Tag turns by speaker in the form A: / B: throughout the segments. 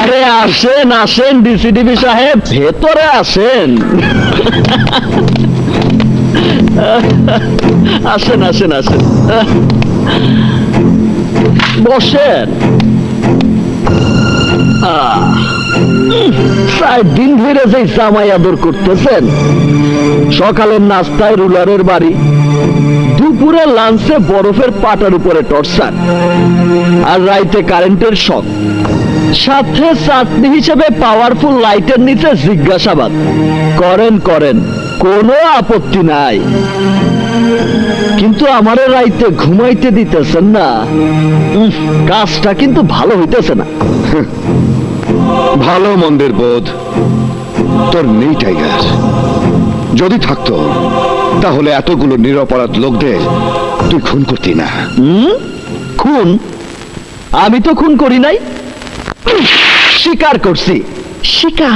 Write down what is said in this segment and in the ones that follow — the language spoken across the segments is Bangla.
A: আরে আসেন আসেন ডিসিডিবি সাহেব, ভেতরে আসেন। আসেন আসেন আসেন, বসেন। 4 দিন ধরে যে জামাই আদর করতেছেন, সকালের নাস্তায় রুলারের বাড়ি, দুপুরে লাঞ্চে বরফের পাটার উপরে টর্চার, আর রাইতে কারেন্টের শক, সাথে চাটনি হিসেবে পাওয়ারফুল লাইটের নিচে জিজ্ঞাসাবাদ করেন করেন, কোনো আপত্তি নাই। কিন্তু আমারে রাইতে ঘুমাইতে দিতেছেন না, কাজটা কিন্তু ভালো হইতেছে না।
B: ভালো মন্দের বোধ তোর নেই টাইগার। যদি থাকতো তাহলে এতগুলো নিরপরাধ লোকদের তুই খুন করতি না।
A: খুন? আমি তো খুন করি নাই, স্বীকার করছি, স্বীকার।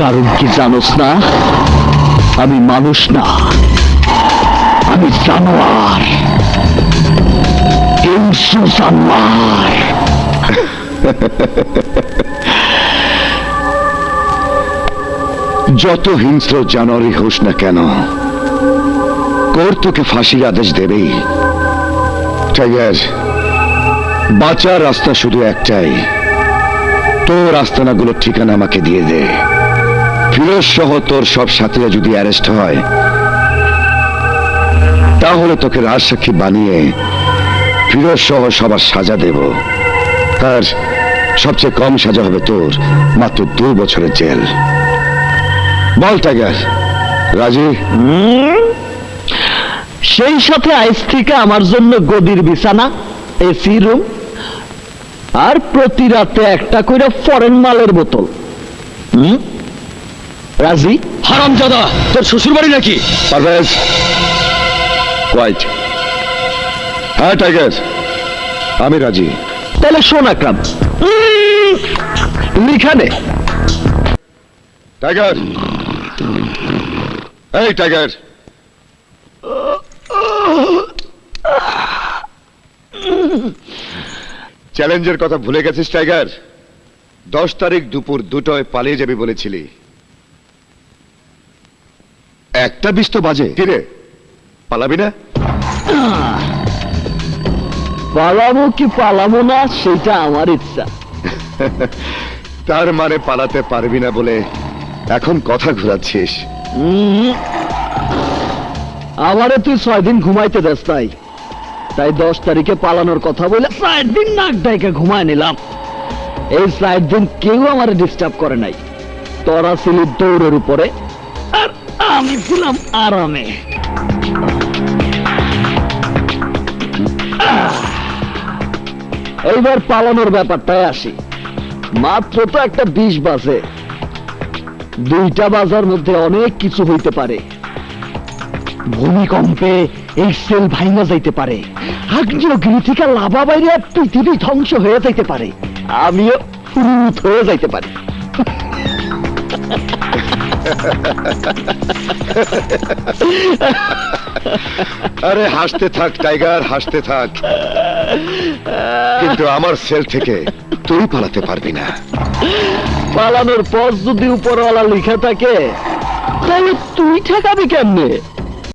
A: কারণ কি জানোস না? আমি মানুষ না, আমি জানোয়ার, হিংস্র জানোয়ার।
B: যত হিংস্র জানোয়ারই হোস না কেন, কোর্ট তোকে ফাঁসির আদেশ দেবেই। টাইগার, বাঁচার রাস্তা শুধু একটাই, তোর আস্তানাগুলোর ঠিকানা আমাকে দিয়ে দে। ফিরোজ সহ তোর সব সাথীরা যদি অ্যারেস্ট হয়, তাহলে তোকে রাজসাক্ষী বানিয়ে ফিরোজ সহ সবার সাজা দেব। আর সবচেয়ে কম সাজা হবে তোর মাত্র 2 বছরের জেল। বল টাইগার, রাজি?
A: সেই সাথে আইস থেকে আমার জন্য গদির বিছানা, এসি রুম, আর প্রতি রাতে একটা করে ফরেন মালের বোতল। রাজি?
C: হারামজাদা, তোর শ্বশুর বাড়ি নাকি?
B: পারভেজ, কোয়াইট। হ্যাঁ টাইগার, আমি রাজি।
A: তাহলে শোন আকরাম, লিখানে।
B: টাইগার, এই টাইগার, চ্যালেঞ্জের কথা ভুলে গেছিস টাইগার? 10 তারিখ দুপুর 2টায় পালিয়ে যাবি বলেছিলি। 1টা 20 তো বাজে। কিরে, পালাবি না?
A: পালাবো কি পালাবো না সেটা আমার ইচ্ছা।
B: তার মানে পালাতে পারবি না বলে এখন কথা ঘুরাচ্ছিস?
A: আমারে তুই 6 দিন ঘুমাইতে দেস, তাই 10 তারিখে পালানোর কথা বলে 4 দিন নাক ডাইকে ঘুমায় নিলাম। এই 4 দিন কেউ আমারে ডিস্টার্ব করে নাই। তোরা ছিলি দৌড়ের উপরে, আর আমি ছিলাম আরামে। এইবার পালানোর ব্যাপারটায় আসি। মাত্র তো একটা 20 বাজে, 2টা বাজার মধ্যে অনেক কিছু হইতে পারে। ভূমিকম্পে এই সেল ভাঙা যাইতে পারে, আগ্নেয়গিরি থেকে লাভা বাইরে পৃথিবী ধ্বংস হয়ে যাইতে পারে, আমিও ফুরুত হয়ে যাইতে পারি।
B: আরে হাসতে থাক টাইগার, হাসতে থাক, কিন্তু আমার সেল থেকে তুই পালাতে পারবি না।
A: পালানোর পথ যদি উপরওয়ালা লিখে থাকে, তাহলে তুই ঠেকাবি কেমনে?